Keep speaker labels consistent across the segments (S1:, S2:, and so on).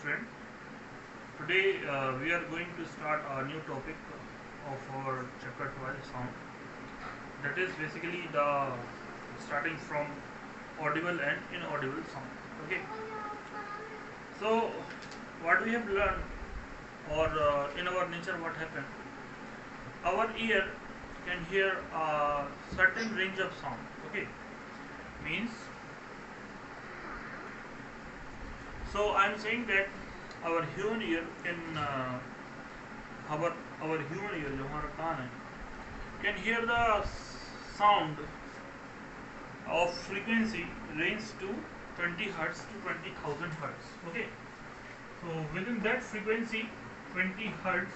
S1: friend. Today we are going to start a new topic of our chapter 12 sound. That is basically the starting from audible and inaudible sound. Okay. So what we have learned, or in our nature, what happened? Our ear can hear a certain range of sound. Okay. Means, so I am saying that our human ear can our human ear जो हमारा कान है can hear the sound of frequency range to 20 hertz to 20,000 hertz. Okay, so within that frequency 20 hertz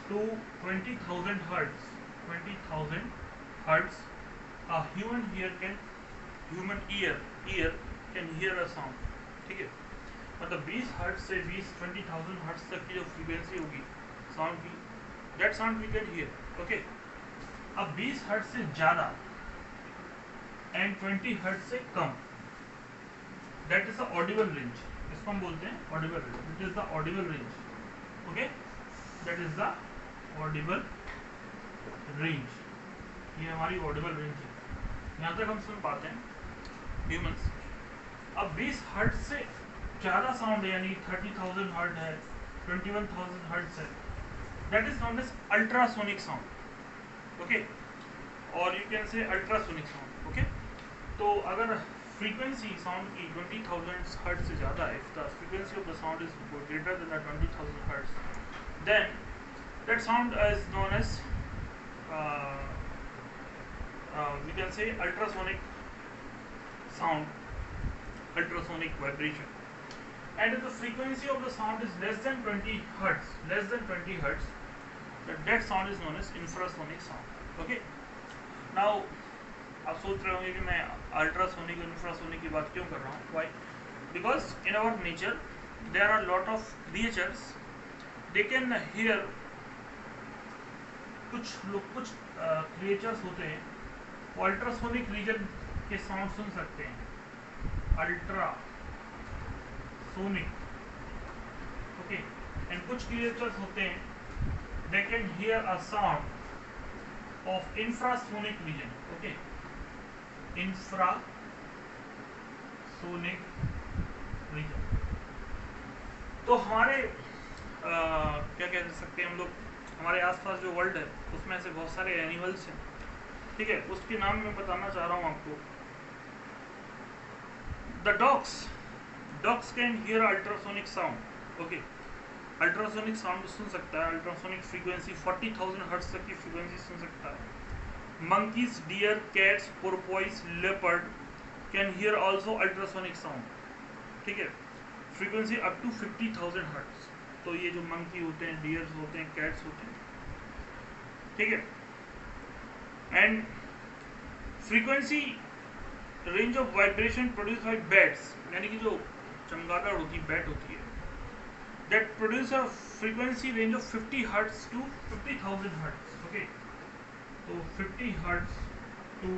S1: to 20,000 hertz, 20,000 hertz, a human ear can hear a sound. ठीक है, मतलब 20 hertz से 20,000 hertz तक की जो फ्रीक्वेंसी होगी साउंड की, that sound we can hear. Okay, अब 20 हर्ट्ज से ज़्यादा एंड 20 हर्ट्ज से कम, that is the audible range. इसको हम बोलते हैं audible range. It is the audible range. Okay, that is the audible range. ये हमारी ऑडिबल रेंज है, यहाँ तक हम सुन पाते हैं ह्यूमंस. अब 20 हर्ट्ज से ज़्यादा साउंड है, यानी 30,000 हर्ट्ज है, 21,000 हर्ट्ज है, that is known as ultrasonic sound. Okay, और you can say ultrasonic sound. Okay, तो अगर फ्रीक्वेंसी साउंड की 20,000 हर्ट्ज से ज़्यादा है, if the frequency of the sound is greater than the 20,000 hertz, then that sound is known as we can say ultrasonic sound, ultrasonic vibration. And if the frequency of the sound is less than 20 hertz, that sound is known as infrasonic sound. Okay, now आप सोच रहे होंगे कि मैं ultrasonic और infrasonic की बात क्यों कर रहा हूँ. Why? Because in our nature there are lot of creatures, they can hear. कुछ क्रिएचर्स होते हैं वो अल्ट्रासोनिक रीजन के साउंड सुन सकते हैं. Ultra sonic. ओके, एंड कुछ क्रिएचर्स होते हैं they can hear a sound of infrasonic region. Okay, infrasonic region. तो हमारे क्या कह सकते हैं हम लोग, हमारे आसपास जो वर्ल्ड है उसमें ऐसे बहुत सारे एनिमल्स हैं. ठीक है, उसके नाम मैं बताना चाह रहा हूँ आपको. The dogs can hear ultrasonic sound. Okay, ultrasonic sound सुन सकता है. अल्ट्रासोनिक फ्रीक्वेंसी 40,000 हर्ट्ज तक की फ्रीक्वेंसी सुन सकता है. Monkeys, deer, cats, porpoise, leopard can hear also ultrasonic sound. ठीक है, फ्रीक्वेंसी अप टू 50,000 हर्ट्ज. तो ये जो मंकी होते हैं, डियर्स होते हैं, कैट्स होते हैं, ठीक है. And frequency range of vibration produce by bats, यानी कि जो चमगादड़ होती है, बैट होती है, that produce a frequency range of 50 hertz to 50,000 hertz. Okay, तो 50 हर्ट्ज टू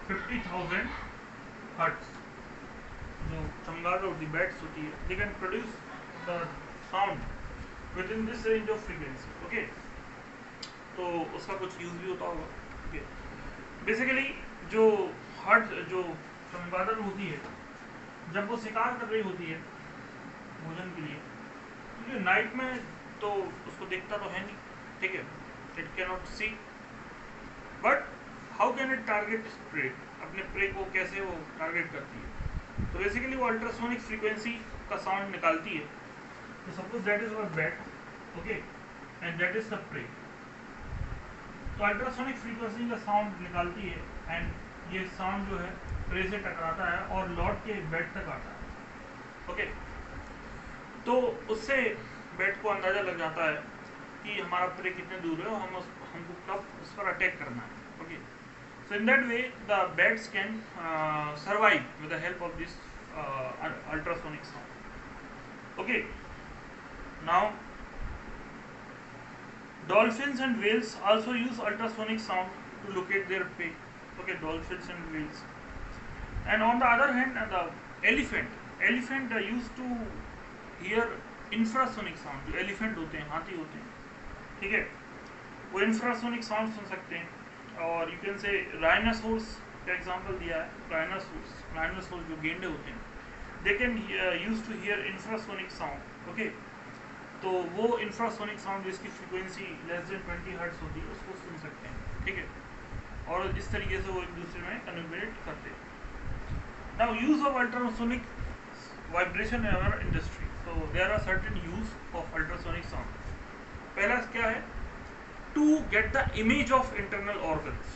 S1: 50,000 हर्ट्ज जो चमगादड़ होती है, बैट्स होती है, they can produce the sound with in this range of frequency. Okay, तो उसका कुछ यूज भी होता होगा. ओके, बेसिकली जो चमगादड़ होती है, जब वो शिकार कर रही होती है भोजन के लिए, क्योंकि नाइट में तो उसको देखता तो है नहीं, ठीक है, it can not see, but how can it target its prey, अपने प्रे को कैसे वो टारगेट करती है. तो बेसिकली वो अल्ट्रासोनिक फ्रीक्वेंसी का साउंड निकालती है. तो suppose that is our bat. Okay, and that is the prey. तो अल्ट्रासोनिक फ्रीक्वेंसी का साउंड निकालती है, एंड ये साउंड जो है प्रे से टकराता है और लौट के बैट तक आता है. ओके, तो उससे बैट को अंदाज़ा लग जाता है कि हमारा प्रे कितने दूर है और हमको कब उस पर अटैक करना है. Okay, so in that way the bats can survive with the help of this ultrasonic sound. Okay, now dolphins and whales also use ultrasonic sound to locate their prey. Okay, dolphins and whales. And on the other hand, the elephant used to here infrasonic sound, जो elephant होते हैं, हाथी होते हैं, ठीक है, वो infrasonic sound सुन सकते हैं। और यू कैन से राइनासोर्स का एग्जांपल दिया है, राइनासोर्स जो गेंडे होते हैं, they can use to hear infrasonic sound. Okay, तो वो इंफ्रासोनिक साउंड जिसकी फ्रीक्वेंसी लेस देन 20 हर्ट्ज होती है उसको सुन सकते हैं, ठीक है, और इस तरीके से वो एक दूसरे में कम्युनिकेट करते हैं। Now use of ultrasonic vibration in our industry, so there are certain use of ultrasonic sound. पहला क्या है, to get the image of internal organs.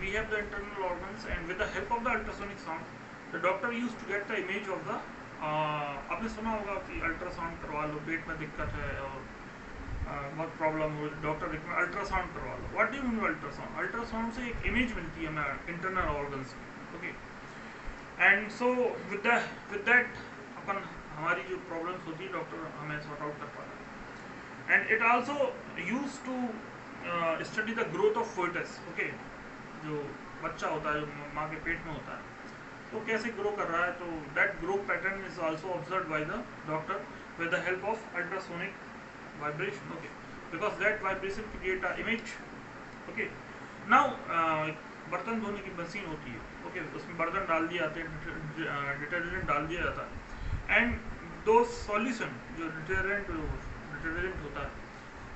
S1: We have the internal organs and with the help of the ultrasonic sound the doctor used to get the image of the आपने सुना होगा कि ultrasound करवा लो, पेट में दिक्कत है और बहुत प्रॉब्लम हो, डॉक्टर अल्ट्रासाउंड करवा लो। What do you mean ultrasound? Ultrasound से एक इमेज मिलती है हमें इंटरनल ऑर्गन्स की, okay, and so with that अपन हमारी जो प्रॉब्लम्स होती है डॉक्टर हमें सॉर्ट आउट कर पाता है। And it also use to study the growth of foetus, okay, जो बच्चा होता है जो माँ के पेट में होता है तो कैसे ग्रो कर रहा है, तो that growth pattern is also observed by the doctor with the help of ultrasonic vibration, okay, because that vibration create a image. Okay, now बर्तन धोने की मशीन होती है, ओके, उसमें बर्तन डाल दिए जाते हैं, डिटर्जेंट डाल दिया जाता है, एंड दो सॉल्यूशन जो डिटर्जेंट होता है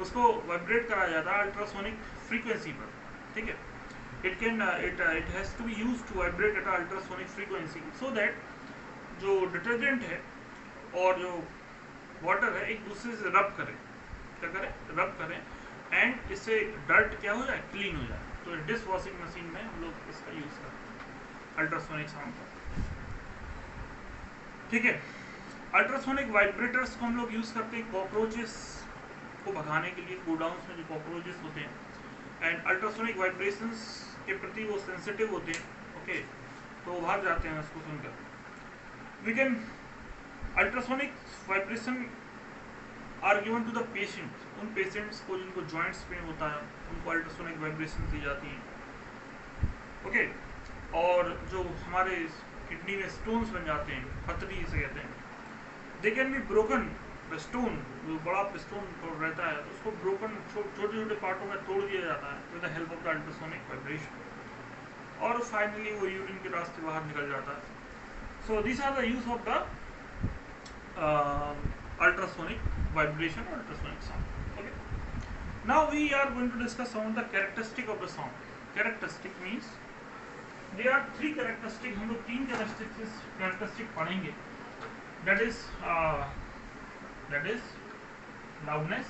S1: उसको वाइब्रेट कराया जाता है अल्ट्रासोनिक फ्रीक्वेंसी पर, ठीक है, it has to be used to vibrate at ultrasonic frequency so that जो डिटर्जेंट है और जो वाटर है एक दूसरे से रब करें, क्या करें, रब करें, एंड इससे डर्ट क्या हो जाए, क्लीन हो जाए। तो डिश वॉशिंग मशीन में हम लोग इसका यूज करते हैं अल्ट्रासोनिक साउंड का, ठीक है। अल्ट्रासोनिक वाइब्रेटर्स को हम लोग यूज करते हैं कॉकरोचेस को भगाने के लिए, गोडाउन्स में जो कॉकरोचेस होते हैं, एंड अल्ट्रासोनिक वाइब्रेशंस के प्रति वो सेंसिटिव होते हैं, ओके, तो वो भाग जाते हैं उसको सुनकर। We can ultrasonic vibration are given to the patient, उन पेशेंट्स को जिनको जॉइंट्स पेन होता है उनको अल्ट्रासोनिक वाइब्रेशन दी जाती हैं, ओके, और जो हमारे किडनी में स्टोन्स बन जाते हैं, पथरी जिसे कहते हैं, they can be broken, stone जो बड़ा स्टोन रहता है उसको ब्रोकन छोटे छोटे पार्टों में तोड़ दिया जाता है with the help of the ultrasonic vibration, और फाइनली वो यूरिन के रास्ते बाहर निकल जाता है। So this are the use of the ultrasonic vibration, ultrasonic sound, okay. Now we are going to discuss on the characteristic of the sound. Characteristic means there are 3 characteristic, हम लोग 3 characteristic पढ़ेंगे, that is loudness,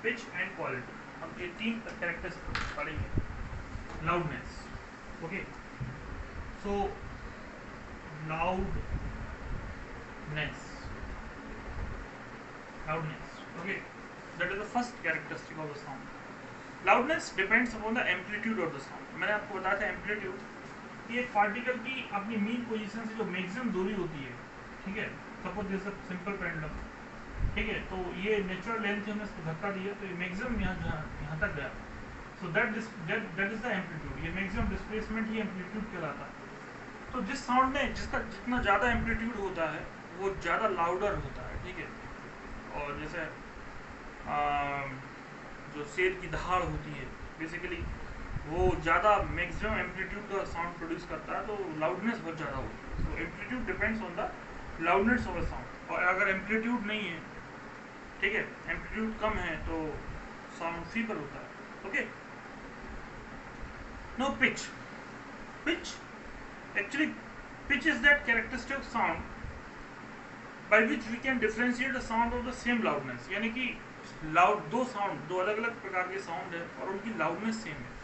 S1: pitch and quality। हम ये 3 characteristic पढ़ेंगे। loudness, okay, so loudness, okay, that is the first characteristic of the sound। loudness depends upon the amplitude of the sound। मैंने आपको बताया था एम्पलीट्यूड कि एक पार्टिकल की अपनी मीन पोजीशन से जो मैक्सिमम दूरी होती है, ठीक है, सपोज जैसे सिंपल पेंडुलम, ठीक है, तो ये नेचुरल लेंथ से हमने इसको धक्का दिया तो ये मैक्सिमम यहाँ तक गया, so that is the amplitude. ये मैक्सिमम डिस्प्लेसमेंट ही एम्पलीट्यूड कहलाता है। तो जिस साउंड में जिसका जितना ज़्यादा एम्पलीट्यूड होता है वो ज़्यादा लाउडर होता है, ठीक है, और जैसे जो शेर की दहाड़ होती है बेसिकली वो ज़्यादा मैक्सिमम एम्पलीट्यूड का साउंड प्रोड्यूस करता है, तो लाउडनेस बहुत ज़्यादा होती है। So amplitude depends on the loudness of the sound, और अगर एम्पलीट्यूड नहीं है, ठीक है, एम्पलीट्यूड कम है तो साउंड फीबल होता है, okay. No pitch, actually pitch is that characteristic sound by which we can differentiate the sound of the same loudness, यानी कि दो अलग अलग प्रकार के साउंड है और उनकी लाउडनेस सेम है।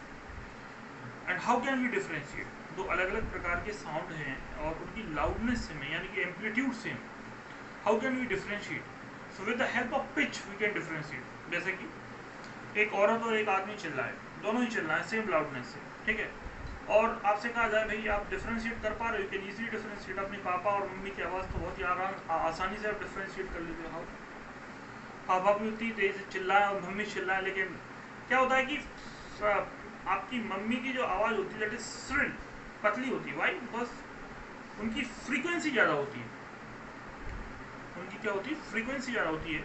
S1: And how can we differentiate, दो अलग अलग प्रकार के साउंड हैं और उनकी लाउडनेस सेम है, यानी कि amplitude same, how can we differentiate? So with the help of pitch we can differentiate. जैसे कि एक औरत और एक आदमी चिल्लाए, दोनों ही चिल्लाए सेम लाउडनेस से, ठीक है, और आपसे कहा जाए भाई आप डिफरेंशिएट कर पा रहे हो, कैन इजीली डिफरेंशिएट, अपनी पापा और मम्मी की आवाज़ तो बहुत ही आसानी से आप डिफरेंशिएट कर लेते हो। पापा भी उतनी तेज चिल्लाए और मम्मी चिल्लाए, लेकिन क्या होता है कि आपकी मम्मी की जो आवाज़ होती है दैट इज श्रिल, पतली होती है, वाई, बिकॉज उनकी फ्रीक्वेंसी ज़्यादा होती है, क्या होती है, फ्रीक्वेंसी ज़्यादा होती है।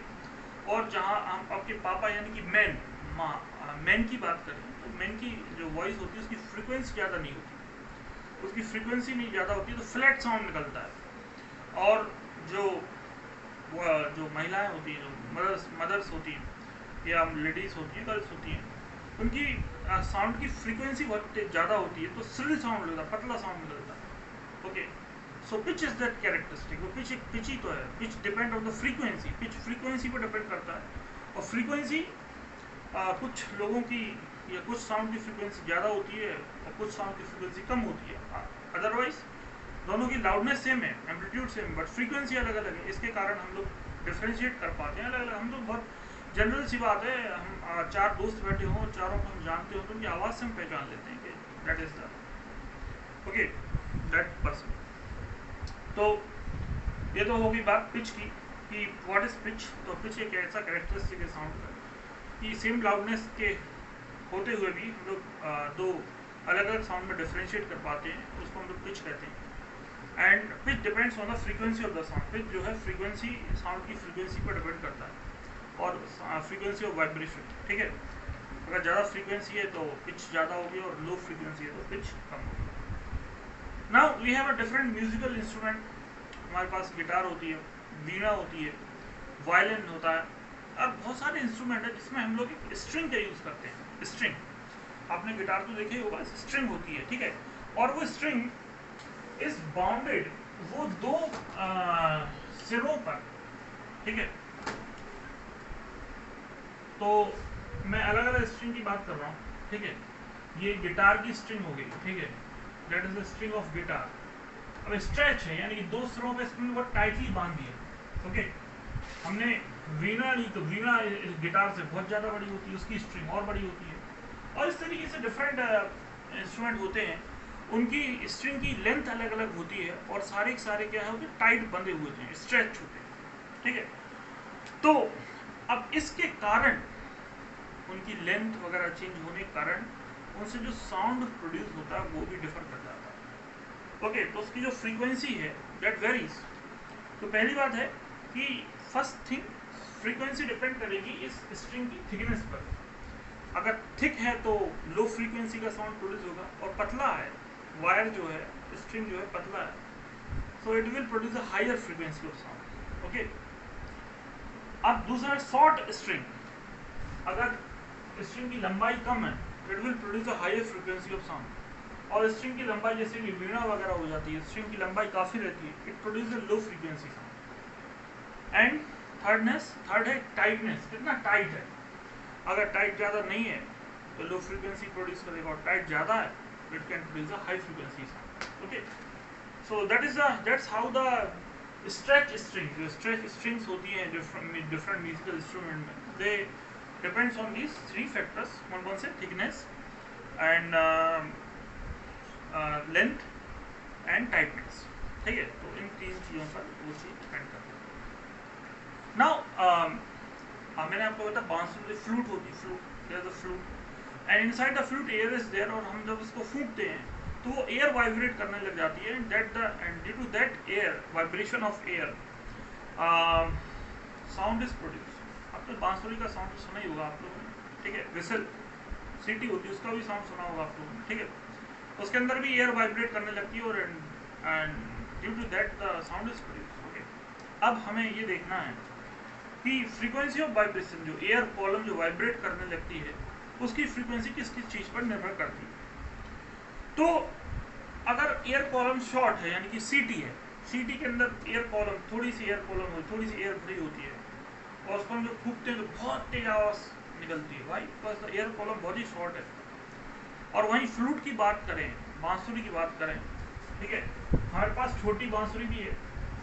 S1: और जहाँ हम आपके पापा यानी कि मैन की बात करें तो मैन की जो वॉइस होती है उसकी फ्रीक्वेंसी ज़्यादा नहीं होती, उसकी फ्रीक्वेंसी नहीं ज़्यादा होती, तो फ्लैट साउंड निकलता है। और जो महिलाएं होती हैं, जो मदर्स होती हैं या लेडीज़ होती हैं, गर्ल्स होती हैं, उनकी साउंड की फ्रीक्वेंसी बहुत ज़्यादा होती है, तो श्रिल साउंड निकलता है, पतला साउंड निकलता है। Okay, so pitch is that characteristic. वो पिच ही तो है, pitch depend on the frequency, pitch frequency पर डिपेंड करता है। और फ्रीक्वेंसी कुछ लोगों की या कुछ साउंड की फ्रीक्वेंसी ज़्यादा होती है और कुछ साउंड की फ्रीक्वेंसी कम होती है। अदरवाइज दोनों की लाउडनेस सेम है, एम्पलीट्यूड सेम, बट फ्रीक्वेंसी अलग अलग है। इसके कारण हम लोग डिफ्रेंशिएट कर पाते हैं अलग अलग। हम लोग बहुत जनरल सी बात है, हम चार दोस्त बैठे हों, चारों को हम जानते हो तो उनकी आवाज़ से हम पहचान लेते हैं कि that is the okay that person. तो ये तो होगी बात पिच की कि व्हाट इज पिच। तो पिच एक ऐसा कैरेक्टरिस्टिक है साउंड का कि सेम लाउडनेस के होते हुए भी हम लोग दो अलग अलग साउंड में डिफ्रेंशिएट कर पाते हैं, उसको हम लोग पिच कहते हैं। And pitch depends on the frequency of the sound. Pitch जो है फ्रीक्वेंसी, साउंड की फ्रीक्वेंसी पर डिपेंड करता है और फ्रीक्वेंसी ऑफ वाइब्रेशन। ठीक है, अगर ज़्यादा फ्रीक्वेंसी है तो पिच ज़्यादा होगी और लो फ्रीक्वेंसी है तो पिच कम होगी। Now we have a different musical instrument. हमारे पास गिटार होती है, वीणा होती है, वायलिन होता है और बहुत सारे इंस्ट्रूमेंट है जिसमें हम लोग एक स्ट्रिंग का यूज़ करते हैं। स्ट्रिंग, आपने गिटार तो देखे होगा, स्ट्रिंग होती है, ठीक है। और वो स्ट्रिंग इज बाउंडेड, वो दो सिरों पर, ठीक है। तो मैं अलग अलग स्ट्रिंग की बात कर रहा हूँ, ठीक है। ये गिटार की स्ट्रिंग हो गई, ठीक है, that is the string of guitar. अब स्ट्रेच है यानी कि दो सिरों पे स्ट्रिंग बहुत टाइटली बांध दी है, ओके। हमने वीणा ली तो वीणा गिटार से बहुत ज़्यादा बड़ी होती है, उसकी स्ट्रिंग और बड़ी होती है। और इस तरीके से डिफरेंट इंस्ट्रूमेंट होते हैं, उनकी स्ट्रिंग की लेंथ अलग अलग होती है और सारे के सारे क्या है होते टाइट बंधे हुए होते हैं, स्ट्रेच होते हैं, ठीक है। तो अब इसके कारण उनकी लेंथ वगैरह चेंज होने के कारण उनसे जो साउंड प्रोड्यूस होता है वो भी डिफर कर जाता है, ओके। तो उसकी जो फ्रीक्वेंसी है दैट वेरीज। तो पहली बात है कि फर्स्ट थिंग, फ्रीक्वेंसी डिपेंड करेगी इस स्ट्रिंग की थिकनेस पर। अगर थिक है तो लो फ्रीक्वेंसी का साउंड प्रोड्यूस होगा, और पतला है वायर जो है, स्ट्रिंग जो है पतला है, so it will produce a higher frequency of sound, okay. अब दूसरा शॉर्ट स्ट्रिंग, अगर स्ट्रिंग की लंबाई कम है it will produce a higher frequency of sound. और स्ट्रिंग की लंबाई जैसे कि वीणा वगैरह हो जाती है, स्ट्रिंग की लंबाई काफ़ी रहती है, it produce a low frequency sound. And third है टाइटनेस, कितना टाइट है। अगर टाइट ज़्यादा नहीं है तो लो फ्रीक्वेंसी प्रोड्यूस करेगा, और टाइट ज़्यादा है it can produce a high frequency sound, okay. So that's how the stretch string, जो स्ट्रेच स्ट्रिंग्स होती हैं डिफरेंट म्यूजिकल इंस्ट्रूमेंट में, they depends on these three factors. कौन से, thickness and length and tightness, ठीक है। तो इन तीन चीज़ों पर वो चीज़ डिपेंड करती है। नाउ मैंने आपको बताया बांसुरी फ्लूट होती है, flute and inside the flute air is there, और हम जब इसको फूंकते हैं तो वो एयर वाइब्रेट करने लग जाती है, and due to that air vibration of air sound is produce. आपने बांसुरी का साउंड सुना ही होगा आप लोगों ने, ठीक है। विसल सीटी होती है, उसका भी साउंड सुना होगा आप लोगों ने, ठीक है। उसके अंदर भी एयर वाइब्रेट करने लगती है और and due to that the sound is produce, okay. अब हमें ये देखना है कि फ्रीक्वेंसी ऑफ वाइब्रेशन, जो एयर कॉलम जो वाइब्रेट करने लगती है, उसकी फ्रीक्वेंसी किस किस चीज़ पर निर्भर करती है। तो अगर एयर कॉलम शॉर्ट है यानी कि सीटी है, सीटी के अंदर एयर कॉलम, थोड़ी सी एयर कॉलम हो, थोड़ी सी एयर फ्री होती है, और उसको हम जब फूंकते हैं तो बहुत तेज आवाज़ निकलती है, भाई बस एयर कॉलम बहुत ही शॉर्ट है। और वहीं फ्लूट की बात करें, बांसुरी की बात करें, ठीक है, हमारे पास छोटी बांसुरी भी है,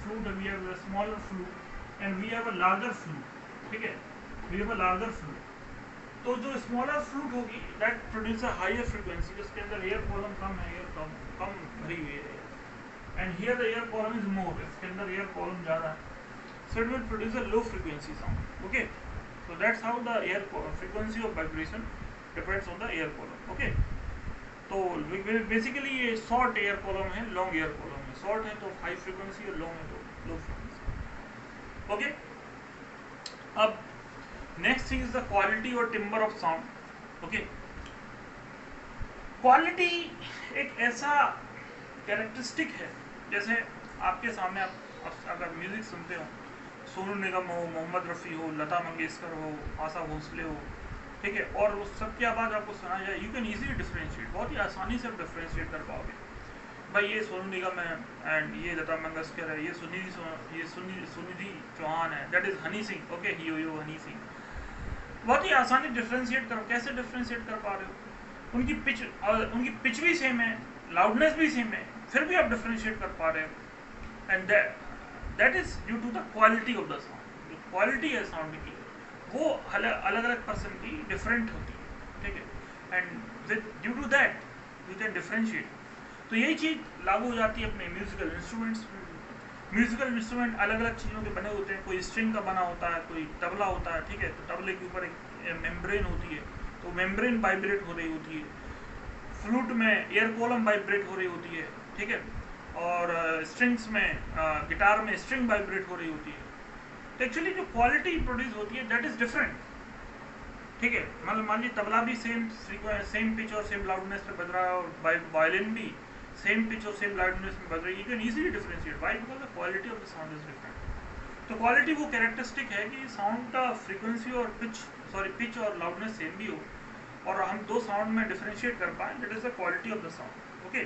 S1: flute, we have a smaller flute and we have a larger flute, ठीक है, we have a larger flute. तो जो स्मॉलर फ्लूट होगी that produce a higher frequency, जिसके अंदर एयर कॉलम कम है, एयर कम भरी हुई है, and here the air column is more, इसके अंदर एयर कॉलम ज़्यादा है, so it will produce a low frequency sound, okay. So that's how the air frequency of vibration depends on the air column, okay. तो basically ये short air column है, long air column है, short है तो high frequency और long है तो low frequency. Okay, अब next thing is the quality और timbre of sound. Okay, quality एक ऐसा कैरेक्टरिस्टिक है, जैसे आपके सामने आप अगर म्यूजिक सुनते हो, सोनू निगम हो, मोहम्मद रफ़ी हो, लता मंगेशकर हो, आशा भोसले हो, ठीक है, और उस सब की आवाज़ आपको सुना जाए, यू कैन ईजिली डिफ्रेंशिएट, बहुत ही आसानी से आप डिफ्रेंशिएट कर पाओगे, भाई ये सोनू निगम है एंड ये लता मंगेशकर है, ये सुनिधि चौहान है, that is Honey Singh, okay, he yo Honey Singh. बहुत ही आसानी डिफ्रेंशिएट करो। कैसे डिफ्रेंशिएट कर पा रहे हो? उनकी पिच भी सेम है, लाउडनेस भी सेम है, फिर भी आप डिफ्रेंशिएट कर पा रहे हो, and that is due to the quality of the sound. जो क्वालिटी है साउंड की वो अलग अलग पर्सन की डिफरेंट होती है, ठीक है, and with due to that you can differentiate. तो यही चीज़ लागू हो जाती है अपने म्यूजिकल इंस्ट्रूमेंट्स। म्यूजिकल इंस्ट्रूमेंट अलग अलग चीज़ों के बने होते हैं, कोई स्ट्रिंग का बना होता है, कोई तबला होता है, ठीक है, तो तबले के ऊपर एक मेम्ब्रेन होती है, तो मेम्ब्रेन वाइब्रेट हो रही होती है। फ्लूट में एयर कॉलम वाइब्रेट हो रही होती है, ठीक है, और स्ट्रिंग्स में गिटार में स्ट्रिंग वाइब्रेट हो रही होती है। तो एक्चुअली जो क्वालिटी प्रोड्यूस होती है दैट इज डिफरेंट, ठीक है। मतलब मान लीजिए तबला भी सेम पिच और सेम लाउडनेस पे बज रहा है, और वायलिन भी सेम पिच और सेम लाउडनेस में बज रही है, you can easily differentiate, why? Because the quality of the sound is different. तो क्वालिटी वो कैरेक्टरिस्टिक है कि साउंड का फ्रीक्वेंसी और पिच और लाउडनेस सेम भी हो, और हम दो साउंड में डिफरेंशिएट कर पाए, that is the quality of the sound. Okay,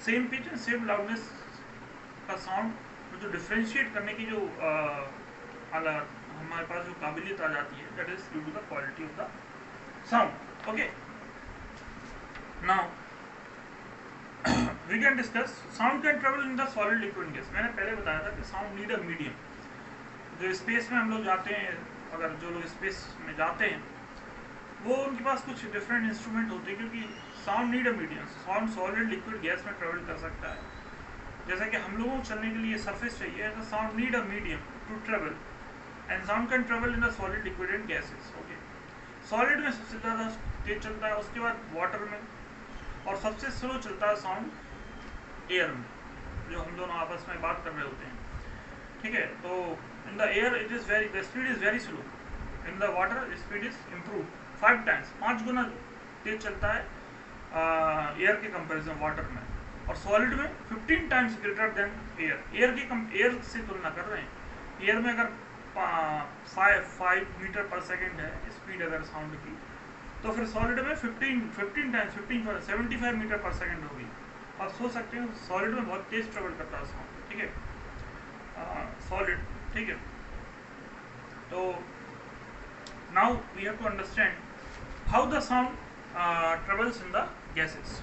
S1: same pitch and same loudness का साउंड जो डिफरेंशिएट करने की जो हमारे पास जो काबिलियत आ जाती है, that is due to the quality of the sound. Okay, now we can discuss sound can travel in the solid liquid gas. मैंने पहले बताया था कि साउंड नीड अ मीडियम। जो स्पेस में हम लोग जाते हैं, अगर जो लोग स्पेस में जाते हैं वो उनके पास कुछ डिफरेंट इंस्ट्रूमेंट होते हैं, क्योंकि sound need a medium. Sound solid liquid gas में ट्रेवल कर सकता है, जैसा कि हम लोगों को चलने के लिए सरफेस चाहिए, तो sound need a medium to travel, and sound can travel in the solid liquid and gases. Okay, solid में सबसे ज़्यादा तेज चलता है, उसके बाद वाटर में, और सबसे स्लो चलता है साउंड एयर में, जो हम दोनों आपस में बात कर रहे होते हैं, ठीक है। तो in the air it is very, the speed is very slow, in the water speed is improve 5 times, 5 गुना तेज चलता है एयर के कंपैरिजन वाटर में, और सॉलिड में 15 times greater than air. Air से तुलना कर रहे हैं। एयर में अगर 5 मीटर पर सेकेंड है स्पीड अगर साउंड की, तो फिर सॉलिड में 15 टाइम्स 75 मीटर पर सेकेंड होगी। आप सोच सकते हैं सॉलिड में बहुत तेज ट्रेवल करता है साउंड, ठीक है, सॉलिड, ठीक है। तो now we have to understand how the sound travels in the gases.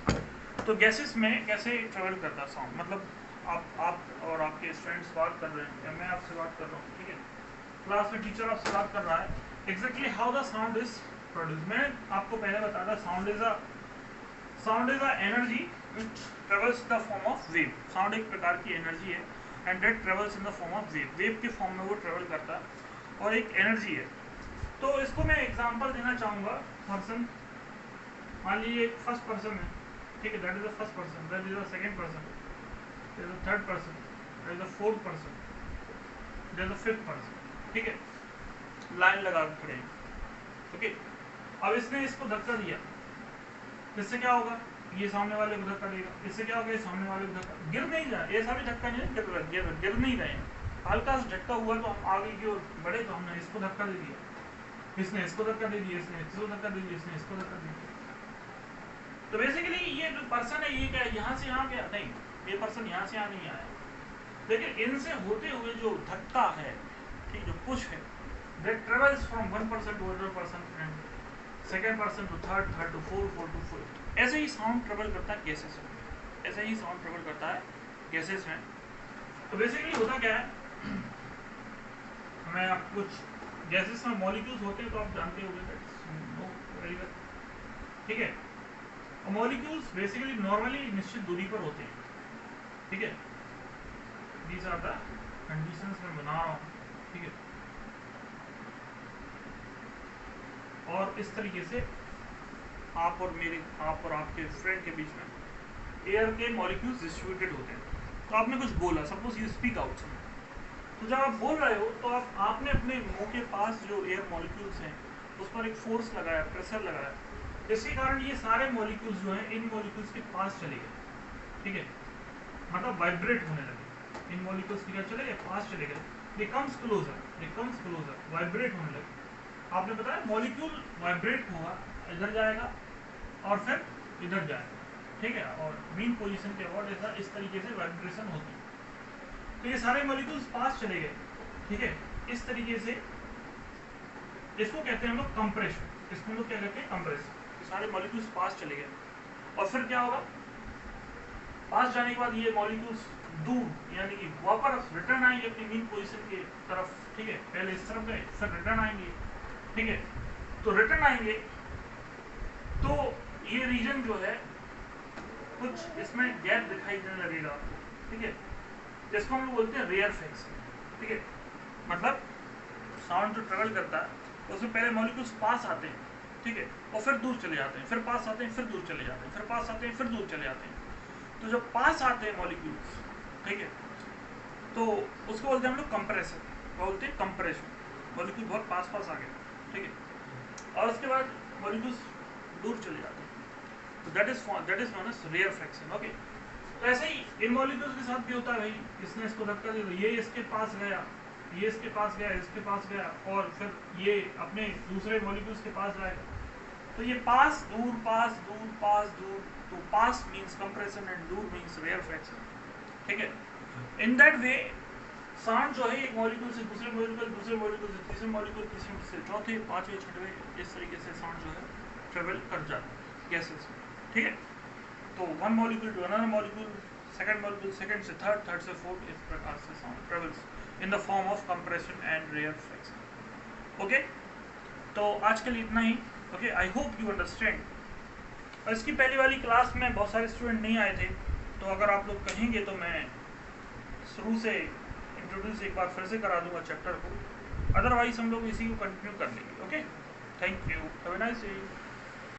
S1: तो गैसेस में कैसे ट्रेवल करता है साउंड, मतलब आप और आपके स्टूडेंट्स बात कर रहे हैं, या मैं आपसे बात कर रहा हूँ, ठीक है, क्लास में टीचर आपसे बात कर रहा है, exactly how the sound is produce. मैंने आपको पहले बताया था sound is a energy which travels the form of wave. Sound एक प्रकार की एनर्जी है, and that travels in the form of wave. Wave के फॉर्म में वो ट्रेवल करता है, और एक एनर्जी है। तो इसको मैं एग्जांपल देना चाहूँगा। पर्सन, मान लीजिए एक फर्स्ट पर्सन है, ठीक है, that is the first person, that is the second person, that is the third person, that is the fourth person, that is the fifth person, ठीक है, लाइन लगा के खड़े हैं, ओके। अब इसने इसको धक्का दिया, इससे क्या होगा, ये सामने वाले को धक्का देगा, इससे क्या होगा, ये सामने वाले को धक्का, गिर नहीं जाए, ऐसा भी धक्का नहीं गिर नहीं रहे हैं, हल्का सा झटका हुआ तो हम आगे की ओर बढ़े, तो हमने इसको धक्का दे दिया, इसने इसको धक्का दे दिया, इसने इसको धक्का दे दिया, इसने इसको धक्का दे दिया। तो बेसिकली ये जो पर्सन है, ये क्या यहाँ से यहाँ गया नहीं, ये पर्सन यहाँ से यहाँ नहीं आया, लेकिन इनसे होते हुए जो धक्का है, ठीक, जो पुश है, that travels from one person to another person and second person to third to fourth to fifth। ऐसे ही साउंड ट्रेवल करता है गैसेस में, ऐसे ही साउंड ट्रेवल करता है गैसेस में। तो बेसिकली होता क्या है, मैं आप कुछ गैसेस में मॉलिक्यूल्स होते हैं, तो आप जानते होंगे, ठीक है। और मॉलिक्यूल्स बेसिकली नॉर्मली निश्चित दूरी पर होते हैं, ठीक है, दीज आर द कंडीशंस में बना रहा हूँ, ठीक है। और इस तरीके से आप और आपके फ्रेंड के बीच में एयर के मॉलिक्यूल्स डिस्ट्रीब्यूटेड होते हैं। तो आपने कुछ बोला, सपोज यू स्पीक आउट, तो जब आप बोल रहे हो तो आपने अपने मुंह के पास जो एयर मॉलिक्यूल्स हैं उस पर एक फोर्स लगाया, प्रेशर लगाया, जिसके कारण ये सारे मॉलिक्यूल्स जो हैं इन मॉलिक्यूल्स के पास चले गए, ठीक है, मतलब वाइब्रेट होने लगे, इन मॉलिक्यूल्स के क्या चले गए, पास चले गए, दे कम्स क्लोजर, वाइब्रेट होने लगे। आपने बताया मॉलिक्यूल वाइब्रेट होगा, इधर जाएगा और फिर इधर जाएगा, ठीक है, और मीन पोजीशन के अबाउट ऐसा इस तरीके से वाइब्रेशन होती है। तो ये सारे मॉलिक्यूल्स पास चले गए, ठीक है, इस तरीके से इसको कहते हैं हम लोग कंप्रेशन, इसको हम लोग क्या कहते हैं, कंप्रेशन। सारे मॉलिक्यूल्स पास चले गए और फिर क्या होगा, पास जाने के बाद ये मॉलिक्यूल्स दूर यानी कि वापस रिटर्न आएंगे अपनी मीन पोजीशन की तरफ, ठीक है, पहले इस तरफ गए फिर रिटर्न आएंगे, ठीक है, तो रिटर्न आएंगे तो ये रीजन जो है कुछ इसमें गैप दिखाई देने लगेगा आपको, ठीक है, जिसको हम लोग बोलते हैं रेयर फेज, ठीक है, मतलब साउंड जो ट्रेवल करता है उसमें पहले मॉलिक्यूल्स पास आते हैं, ठीक है, और फिर दूर चले जाते हैं, फिर पास आते हैं, फिर दूर चले जाते हैं, फिर पास आते हैं, फिर दूर चले जाते हैं। तो जब पास आते हैं मॉलिक्यूल्स, ठीक है, तो उसको बोलते हैं हम लोग कंप्रेशन, बोलते हैं कंप्रेशन, मॉलिक्यूल बहुत पास पास आ गए, ठीक है, और उसके बाद मॉलिक्यूल्स दूर चले जाते हैं, तो that is known as rarefaction, okay. तो ऐसे ही इन मॉलिक्यूल्स के साथ भी होता है भाई, इसने इसको धक्का दिया, ये इसके पास गया, ये इसके पास गया, इसके पास गया, और फिर ये अपने दूसरे मॉलिक्यूल्स के पास जाएगा, तो ये पास दूर पास दूर पास दूर, तो पास मींस कंप्रेशन एंड दूर मींस रेयर फ्रैक्शन, ठीक है। इन दैट वे साउंड जो है एक मॉलिक्यूल से दूसरे मॉलिक्यूल, दूसरे मॉलिक्यूल से तीसरे मॉलिक्यूल, तीसरे से चौथे, पांचवें, छठवें, इस तरीके से साउंड जो है ट्रेवल कर जाता है गैसेस में, ठीक है। तो one molecule to another molecule, second molecule second से थर्ड, थर्ड से फोर्थ, इस प्रकार से sound travels in the form of compression and rarefaction, okay. तो आज के लिए इतना ही, okay, I hope you understand. और इसकी पहली वाली क्लास में बहुत सारे स्टूडेंट नहीं आए थे, तो अगर आप लोग कहेंगे तो मैं शुरू से इंट्रोड्यूस एक बार फिर से करा दूंगा चैप्टर को, अदरवाइज हम लोग इसी को कंटिन्यू कर लेंगे, okay. Thank you, have a nice day.